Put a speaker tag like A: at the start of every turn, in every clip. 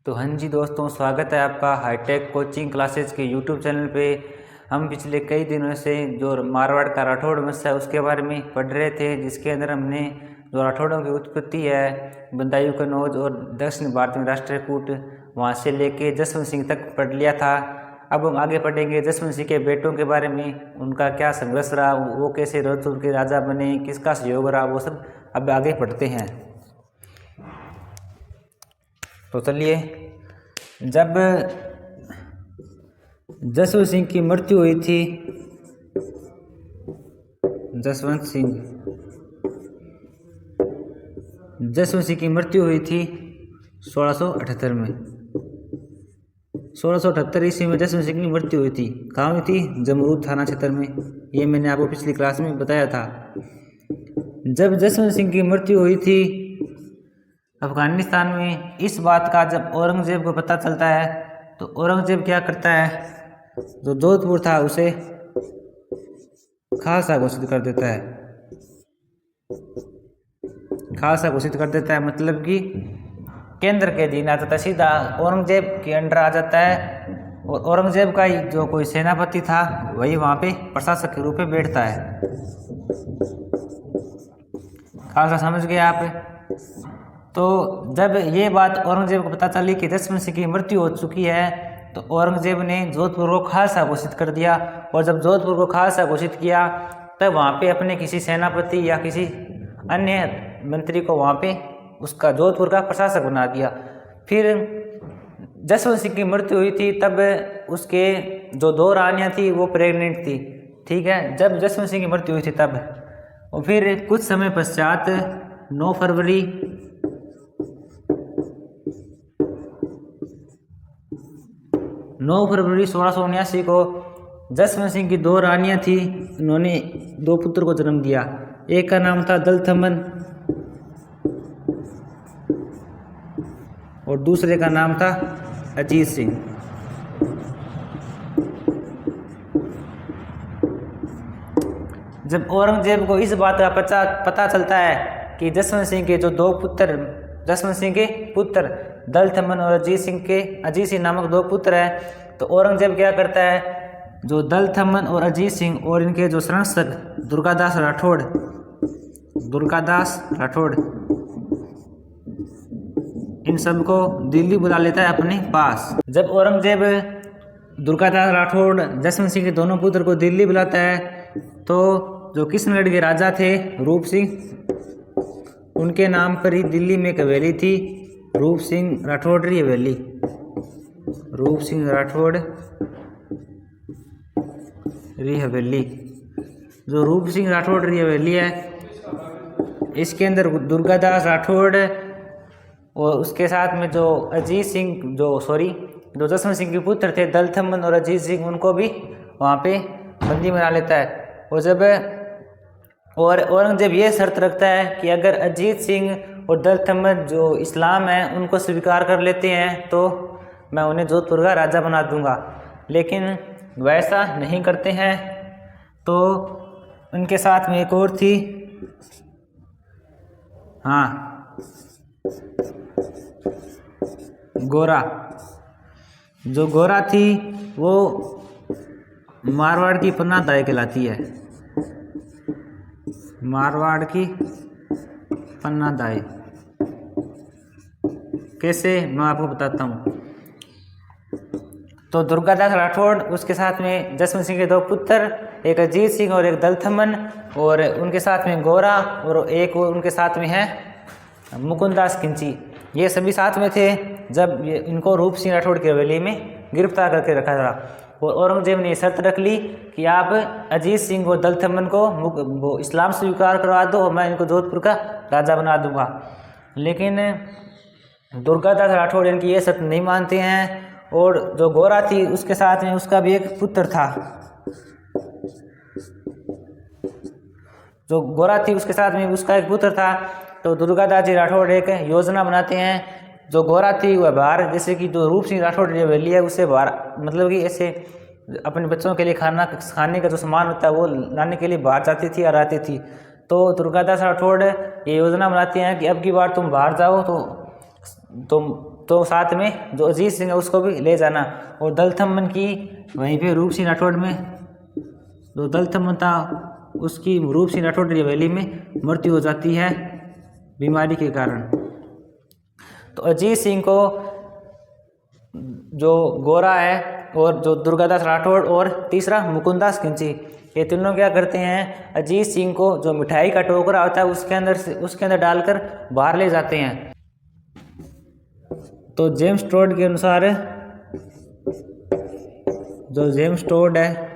A: तो हाँ जी दोस्तों, स्वागत है आपका हाईटेक कोचिंग क्लासेस के यूट्यूब चैनल पे। हम पिछले कई दिनों से जो मारवाड़ का राठौड़ वंश है उसके बारे में पढ़ रहे थे, जिसके अंदर हमने जो राठौड़ों की उत्पत्ति है बदायूं कनौज और दक्षिण भारत में राष्ट्रकूट वहाँ से लेके जसवंत सिंह तक पढ़ लिया था। अब हम आगे पढ़ेंगे जसवंत सिंह के बेटों के बारे में, उनका क्या संघर्ष रहा, वो कैसे जोधपुर के राजा बने, किसका सहयोग रहा, वो सब अब आगे पढ़ते हैं। तो चलिए, जब जसवंत सिंह की मृत्यु हुई थी, जसवंत सिंह की मृत्यु हुई थी 1678 में। 1678 ईस्वी में जसवंत सिंह की मृत्यु हुई थी। कहाँ हुई थी? जमरूद थाना क्षेत्र में। ये मैंने आपको पिछली क्लास में बताया था। जब जसवंत सिंह की मृत्यु हुई थी अफगानिस्तान में, इस बात का जब औरंगजेब को पता चलता है तो औरंगजेब क्या करता है, जो जोधपुर था उसे खालसा घोषित कर देता है। खालसा घोषित कर देता है मतलब कि केंद्र के अधीन आ जाता है, सीधा औरंगजेब के अंडर आ जाता है। और औरंगजेब का ही जो कोई सेनापति था वही वहाँ पे प्रशासक के रूप में बैठता है। खालसा समझ गए आप? तो जब ये बात औरंगजेब को पता चली कि जसवंत सिंह की मृत्यु हो चुकी है तो औरंगजेब ने जोधपुर को खालसा घोषित कर दिया। और जब जोधपुर को खालसा घोषित किया तब वहाँ पे अपने किसी सेनापति या किसी अन्य मंत्री को वहाँ पे उसका जोधपुर का प्रशासक बना दिया। फिर जसवंत सिंह की मृत्यु हुई थी तब उसके जो दो रानियाँ थी वो प्रेग्नेंट थी, ठीक है, जब जसवंत सिंह की मृत्यु हुई थी तब। और फिर कुछ समय पश्चात 9 फरवरी 1679 को जसवंत सिंह की 2 रानियाँ थी, उन्होंने 2 पुत्र को जन्म दिया। एक का नाम था दलथमन और दूसरे का नाम था अजीत सिंह। जब औरंगजेब को इस बात का पता चलता है कि जसवंत सिंह के जो 2 पुत्र, जसवंत सिंह के पुत्र दलथमन और अजीत सिंह नामक 2 पुत्र हैं, तो औरंगजेब क्या करता है, जो दलथमन और अजीत सिंह और इनके जो संरक्षक दुर्गादास राठौड़ इन सबको दिल्ली बुला लेता है अपने पास। जब औरंगजेब दुर्गादास राठौड़ जसवंत सिंह के दोनों पुत्र को दिल्ली बुलाता है तो जो किशनगढ़ के राजा थे रूप सिंह, उनके नाम पर ही दिल्ली में एक हवेली थी, रूप सिंह राठौड़ी हवेली। रूप सिंह राठौड़ हवेली, जो रूप सिंह राठौड़ हवेली है, इसके अंदर दुर्गादास राठौड़ और उसके साथ में जो अजीत सिंह जो जसवंत सिंह के पुत्र थे दलथमन और अजीत सिंह, उनको भी वहाँ पे बंदी बना लेता है। और जब औरंगजेब ये शर्त रखता है कि अगर अजीत सिंह और दलथमन जो इस्लाम है उनको स्वीकार कर लेते हैं तो मैं उन्हें जोधपुर का राजा बना दूंगा, लेकिन वैसा नहीं करते हैं। तो उनके साथ में एक और थी, गोरा। जो गोरा थी वो मारवाड़ की पन्नादाई कहलाती है। मारवाड़ की पन्नादाई कैसे, मैं आपको बताता हूँ। तो दुर्गादास राठौड़, उसके साथ में जसवंत सिंह के 2 पुत्र, एक अजीत सिंह और एक दलथमन, और उनके साथ में गोरा, और एक उनके साथ में है मुकुंदास खिंची। ये सभी साथ में थे जब इनको रूप सिंह राठौड़ की हवेली में गिरफ्तार करके रखा था। और औरंगजेब ने शर्त रख ली कि आप अजीत सिंह और दलथमन को वो इस्लाम स्वीकार करवा दो और मैं इनको जोधपुर का राजा बना दूंगा। लेकिन दुर्गादास राठौड़ इनकी ये शर्त नहीं मानते हैं। और जो गोरा थी उसके साथ में उसका भी एक पुत्र था, जो गोरा थी उसके साथ में उसका एक पुत्र था। तो दुर्गादास जी राठौड़ एक योजना बनाते हैं, जो गोरा थी वह बाहर, जैसे कि जो रूप सिंह राठौड़ जो हवेली है उससे बाहर, मतलब कि ऐसे अपने बच्चों के लिए खाने का जो सामान होता है वो लाने के लिए बाहर जाती थी और आती थी। तो दुर्गादास राठौड़ ये योजना बनाते हैं कि अब की बार तुम बाहर जाओ तो तुम तो साथ में जो अजीत सिंह है उसको भी ले जाना। और दलथमन की वहीं पे रूप सिंह राठौड़ में जो दलथमन था उसकी रूप सिंह राठौड़ की हवेली में मृत्यु हो जाती है बीमारी के कारण। तो अजीत सिंह को जो गोरा है और जो दुर्गादास राठौड़ और तीसरा मुकुंदास खिंची, ये तीनों क्या करते हैं, अजीत सिंह को जो मिठाई का टोकरा होता है उसके अंदर डालकर बाहर ले जाते हैं। तो जेम्स टोड के अनुसार जो जेम्स टोड है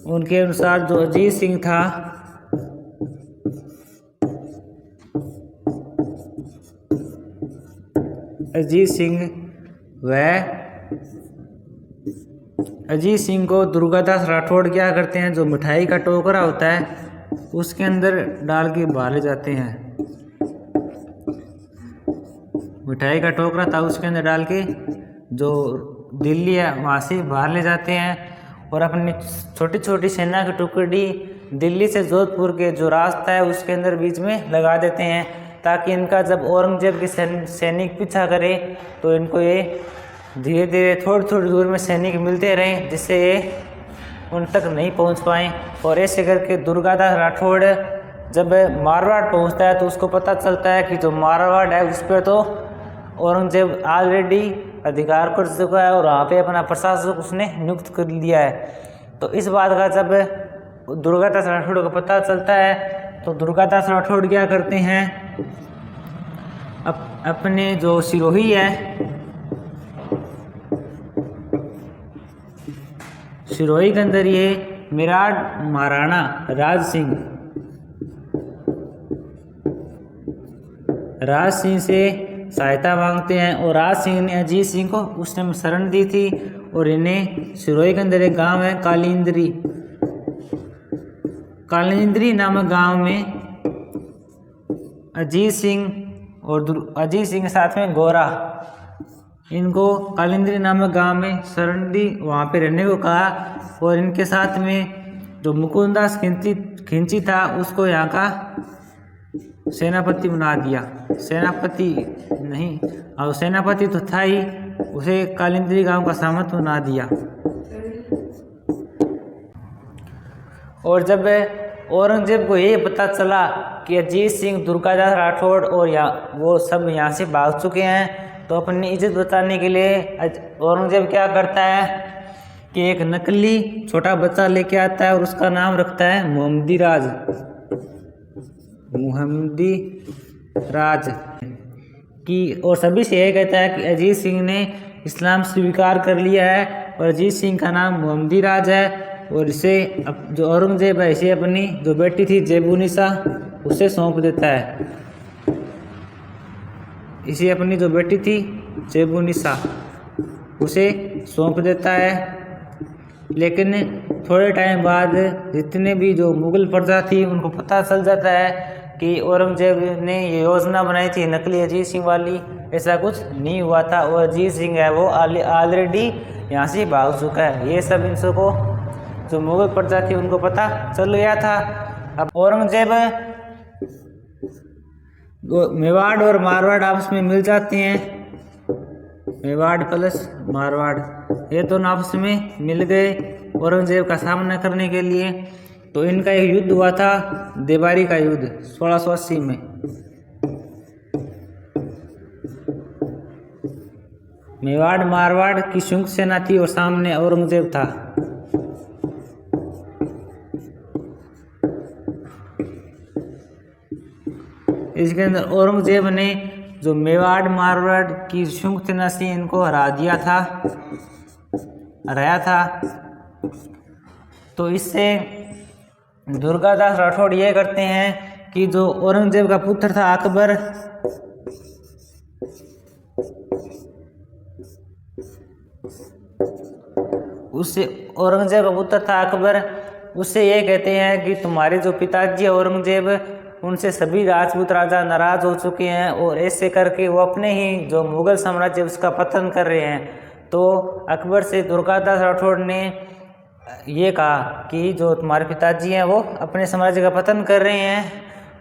A: उनके अनुसार जो अजीत सिंह था अजीत सिंह को दुर्गादास राठौड़ क्या करते हैं, जो मिठाई का टोकरा होता है उसके अंदर डाल के बाहर ले जाते हैं। मिठाई का टोकरा था उसके अंदर डाल के जो दिल्ली है वहाँ से बाहर ले जाते हैं और अपनी छोटी छोटी सेना की टुकड़ी दिल्ली से जोधपुर के जो रास्ता है उसके अंदर बीच में लगा देते हैं, ताकि इनका जब औरंगजेब के सैनिक पीछा करे तो इनको ये धीरे धीरे थोड़ी थोड़ी दूर में सैनिक मिलते रहें, जिससे ये उन तक नहीं पहुंच पाएँ। और ऐसे करके दुर्गादास राठौड़ जब मारवाड़ पहुंचता है तो उसको पता चलता है कि जो मारवाड़ है उस पर तो औरंगजेब ऑलरेडी अधिकार कर चुका है और वहाँ पे अपना प्रशासक उसने नियुक्त कर लिया है। तो इस बात का जब दुर्गादास राठौड़ को पता चलता है तो दुर्गादास राठौड़ क्या करते हैं, अपने जो सिरोही है, सिरोही के अंदर ये मेराठ महाराणा राज सिंह से सहायता मांगते हैं। और राज सिंह ने अजीत सिंह को उस टाइम शरण दी थी और इन्हें सिरोही के अंदर एक गांव है कालिंद्री नामक गांव में अजीत सिंह के साथ में गोरा, इनको कालिंद्री नामक गांव में शरण दी, वहाँ पे रहने को कहा। और इनके साथ में जो मुकुंदास खिंची था उसको यहाँ का सेनापति बना दिया। सेनापति तो था ही, उसे कालिंद्री गांव का सामंत बना दिया। और जब औरंगजेब को ये पता चला कि अजीत सिंह, दुर्गादास राठौड़ और वो सब यहाँ से भाग चुके हैं, तो अपनी इज्जत बचाने के लिए औरंगजेब क्या करता है कि एक नकली छोटा बच्चा लेके आता है और उसका नाम रखता है मोहम्मदी राज की, और सभी से यह कहता है कि अजीत सिंह ने इस्लाम स्वीकार कर लिया है और अजीत सिंह का नाम मोहम्मदी राज है। और इसे जो औरंगजेब है इसे अपनी जो बेटी थी जेबुनिसा उसे सौंप देता है। इसे अपनी जो बेटी थी जेबुनिसा उसे सौंप देता है। लेकिन थोड़े टाइम बाद जितने भी जो मुगल प्रजा थी उनको पता चल जाता है कि औरंगजेब ने ये योजना बनाई थी नकली अजीत सिंह वाली, ऐसा कुछ नहीं हुआ था और अजीत सिंह है वो ऑलरेडी यहाँ से भाग चुका है। ये सब इन सबको जो मुगल प्रजा थी उनको पता चल गया था। अब औरंगजेब मेवाड़ और मारवाड़ आपस में मिल जाते हैं, मेवाड़ प्लस मारवाड़ ये दोनों आपस में मिल गए औरंगजेब का सामना करने के लिए। तो इनका एक युद्ध हुआ था, देवारी का युद्ध 1680 में। मेवाड़ मारवाड़ की संयुक्त सेना थी और सामने औरंगजेब था। इसके अंदर औरंगजेब ने जो मेवाड़ मारवाड़ की संयुक्त सेना थी इनको हराया था। तो इससे दुर्गादास राठौड़ ये करते हैं कि जो औरंगजेब का पुत्र था अकबर, उससे ये कहते हैं कि तुम्हारे जो पिताजी औरंगजेब उनसे सभी राजपूत राजा नाराज हो चुके हैं और ऐसे करके वो अपने ही जो मुगल साम्राज्य उसका पतन कर रहे हैं। तो अकबर से दुर्गादास राठौड़ ने ये कहा कि जो तुम्हारे पिताजी हैं वो अपने साम्राज्य का पतन कर रहे हैं,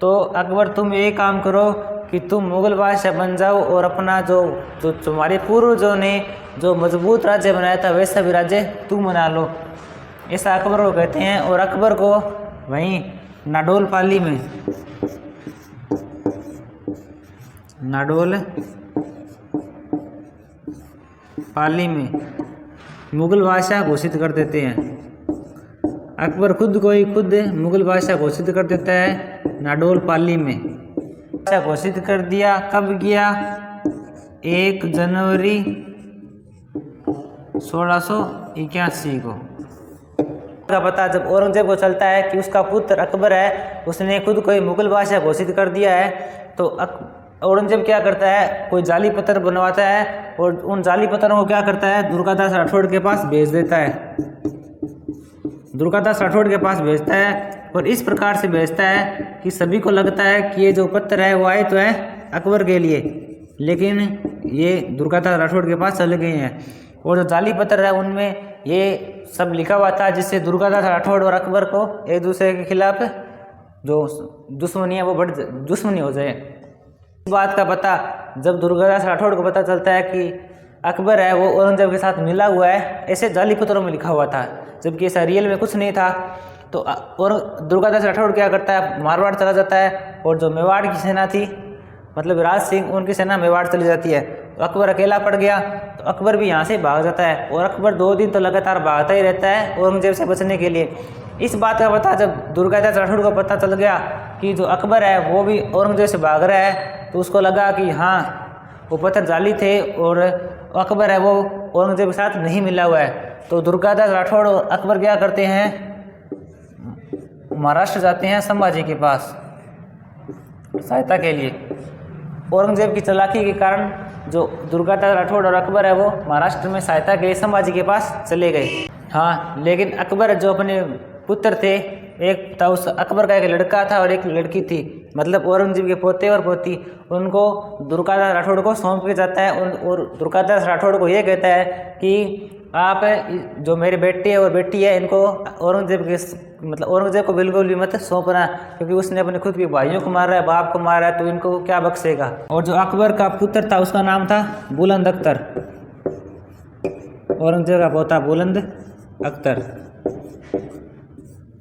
A: तो अकबर तुम ये काम करो कि तुम मुगल बादशाह बन जाओ और अपना जो जो तुम्हारे पूर्वजों ने जो मजबूत राज्य बनाया था वैसा भी राज्य तुम बना लो, ऐसा अकबर को कहते हैं। और अकबर को वहीं नाडोल पाली में, नाडोल पाली में मुगल बादशाह घोषित कर देते हैं। अकबर खुद को ही खुद मुगल बादशाह घोषित कर देता है नाडोल पाली में। बादशाह घोषित कर दिया, कब किया? 1 जनवरी 1681 को। का पता जब औरंगजेब को चलता है कि उसका पुत्र अकबर है, उसने खुद को ही मुगल बादशाह घोषित कर दिया है, तो औरंगजेब क्या करता है, कोई जाली पत्र बनवाता है और उन जाली पत्रों को क्या करता है, दुर्गादास राठौड़ के पास भेज देता है। दुर्गादास राठौड़ के पास भेजता है और इस प्रकार से भेजता है कि सभी को लगता है कि ये जो पत्र है वो आए तो है अकबर के लिए, लेकिन ये दुर्गादास राठौड़ के पास चले गए हैं। और जो जाली पत्र है उनमें ये सब लिखा हुआ था जिससे दुर्गादास राठौड़ और अकबर को एक दूसरे के खिलाफ जो दुश्मनी है वो दुश्मनी हो जाए। इस बात का पता जब दुर्गादास राठौड़ को पता चलता है कि अकबर है वो औरंगजेब के साथ मिला हुआ है, ऐसे जाली पत्रों में लिखा हुआ था, जबकि ऐसा रियल में कुछ नहीं था, तो और दुर्गादास राठौड़ क्या करता है, मारवाड़ चला जाता है और जो मेवाड़ की सेना थी, मतलब राज सिंह, उनकी सेना मेवाड़ चली जाती है। तो अकबर अकेला पड़ गया, तो अकबर भी यहाँ से भाग जाता है और अकबर 2 दिन तो लगातार भागता ही रहता है औरंगजेब से बचने के लिए। इस बात का पता जब दुर्गादास राठौड़ को पता चल गया कि जो अकबर है वो भी औरंगजेब से भाग रहा है, तो उसको लगा कि हाँ वो पत्थर जाली थे और अकबर है वो औरंगजेब के साथ नहीं मिला हुआ है। तो दुर्गादास राठौड़ और अकबर क्या करते हैं, महाराष्ट्र जाते हैं संभाजी के पास सहायता के लिए। औरंगजेब की चालाकी के कारण जो दुर्गादास राठौड़ और अकबर है वो महाराष्ट्र में सहायता के लिए संभाजी के पास चले गए। हाँ, लेकिन अकबर जो अपने पुत्र थे, एक था उस अकबर का एक लड़का था और एक लड़की थी, मतलब औरंगजेब के पोते और पोती, उनको दुर्गादास राठौड़ को सौंप के जाता है और दुर्गादास राठौड़ को ये कहता है कि आप जो मेरे बेटे और बेटी है इनको औरंगजेब के मतलब औरंगजेब को बिल्कुल भी मत सौंपना, क्योंकि उसने अपने खुद के भाइयों को मारा है, बाप को मारा है, तो इनको क्या बख्शेगा। और जो अकबर का पुत्र था उसका नाम था बुलंद अख्तर, औरंगजेब का पोता बुलंद अख्तर,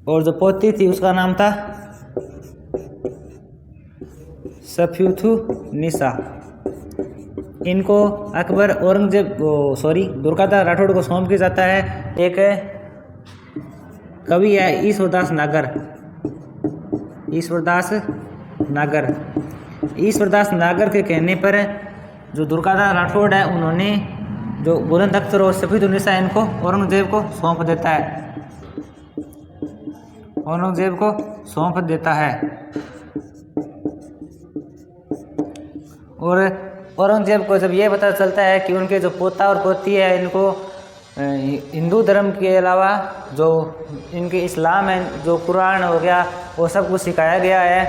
A: और जो पोती थी उसका नाम था सफ्यूथु निसा। इनको अकबर दुर्गादास राठौड़ को सौंप के जाता है। एक कवि है ईश्वरदास नागर के कहने पर जो दुर्गादास राठौड़ है उन्होंने जो बुलंद अख्तर और सफीद उन्नीसा इनको औरंगजेब को सौंप देता है। और औरंगजेब को जब ये पता चलता है कि उनके जो पोता और पोती है इनको हिंदू धर्म के अलावा जो इनके इस्लाम है, जो कुरान हो गया, वो सब कुछ सिखाया गया है,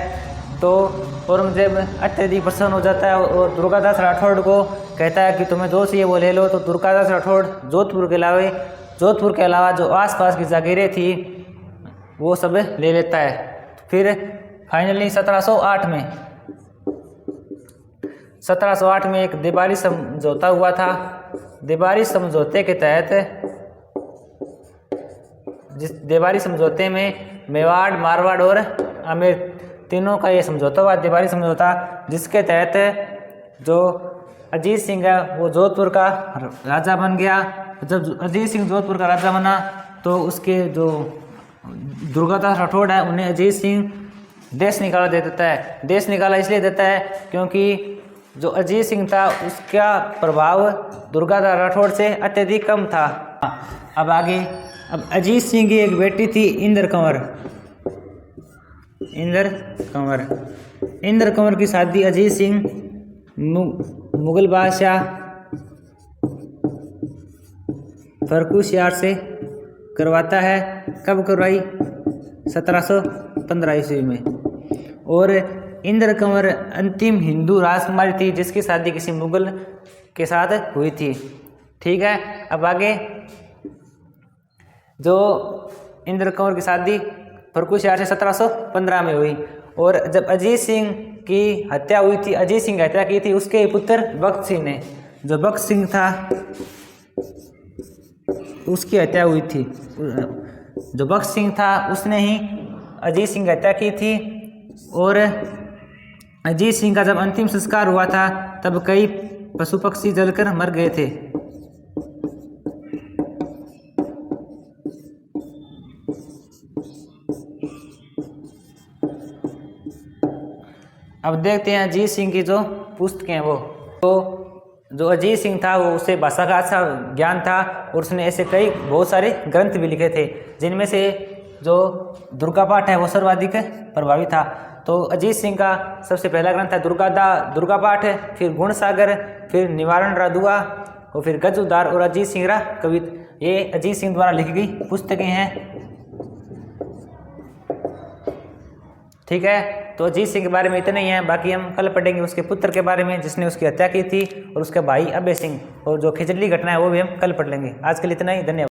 A: तो औरंगजेब अत्यधिक प्रसन्न हो जाता है और दुर्गादास राठौड़ को कहता है कि तुम्हें जो चाहिए वो ले लो। तो दुर्गादास राठौड़ जोधपुर के अलावा जो आसपास की जागीरें थी वो सब ले लेता है। फिर फाइनली 1708 में एक देबारी समझौता हुआ था। देबारी समझौते के तहत जिस देबारी समझौते में मेवाड़, मारवाड़ और आमेर तीनों का ये समझौता हुआ, देबारी समझौता, जिसके तहत जो अजीत सिंह है वो जोधपुर का राजा बन गया। जब अजीत सिंह जोधपुर का राजा बना तो उसके जो दुर्गादास राठौड़ है उन्हें अजीत सिंह देश निकाला दे देता है। देश निकाला इसलिए देता है क्योंकि जो अजीत सिंह था उसका प्रभाव दुर्गादास राठौड़ से अत्यधिक कम था। अब अजीत सिंह की एक बेटी थी इंद्र कंवर की शादी अजीत सिंह मुगल बादशाह फर्रुखसियार से करवाता है। कब करवाई? 1715 ईस्वी में। और इंद्र कंवर अंतिम हिंदू राजकुमारी थी जिसकी शादी किसी मुगल के साथ हुई थी। ठीक है, अब आगे जो इंद्र कंवर की शादी फर्रुखसियार से 1715 में हुई और जब अजीत सिंह की हत्या हुई थी, अजीत सिंह की हत्या की थी उसके पुत्र भगत सिंह ने, जो भगत सिंह था उसकी हत्या हुई थी, जो भगत सिंह था उसने ही अजीत सिंह की हत्या की थी। और अजीत सिंह का जब अंतिम संस्कार हुआ था तब कई पशु पक्षी जलकर मर गए थे। अब देखते हैं अजीत सिंह की जो पुस्तकें वो, तो जो अजीत सिंह था वो उसे भाषा का अच्छा ज्ञान था और उसने ऐसे कई बहुत सारे ग्रंथ भी लिखे थे, जिनमें से जो दुर्गा पाठ है वो सर्वाधिक प्रभावी था। तो अजीत सिंह का सबसे पहला ग्रंथ था दुर्गा पाठ, फिर गुण सागर, फिर निवारण राधुआ और फिर गज-उद्धार और अजीत सिंह रा कवित। ये अजीत सिंह द्वारा लिखी गई पुस्तकें हैं। ठीक है, तो अजीत सिंह के बारे में इतना ही है। बाकी हम कल पढ़ेंगे उसके पुत्र के बारे में जिसने उसकी हत्या की थी और उसका भाई अभय सिंह, और जो खिचड़ी घटना है वो भी हम कल पढ़ लेंगे। आज के लिए इतना ही, धन्यवाद।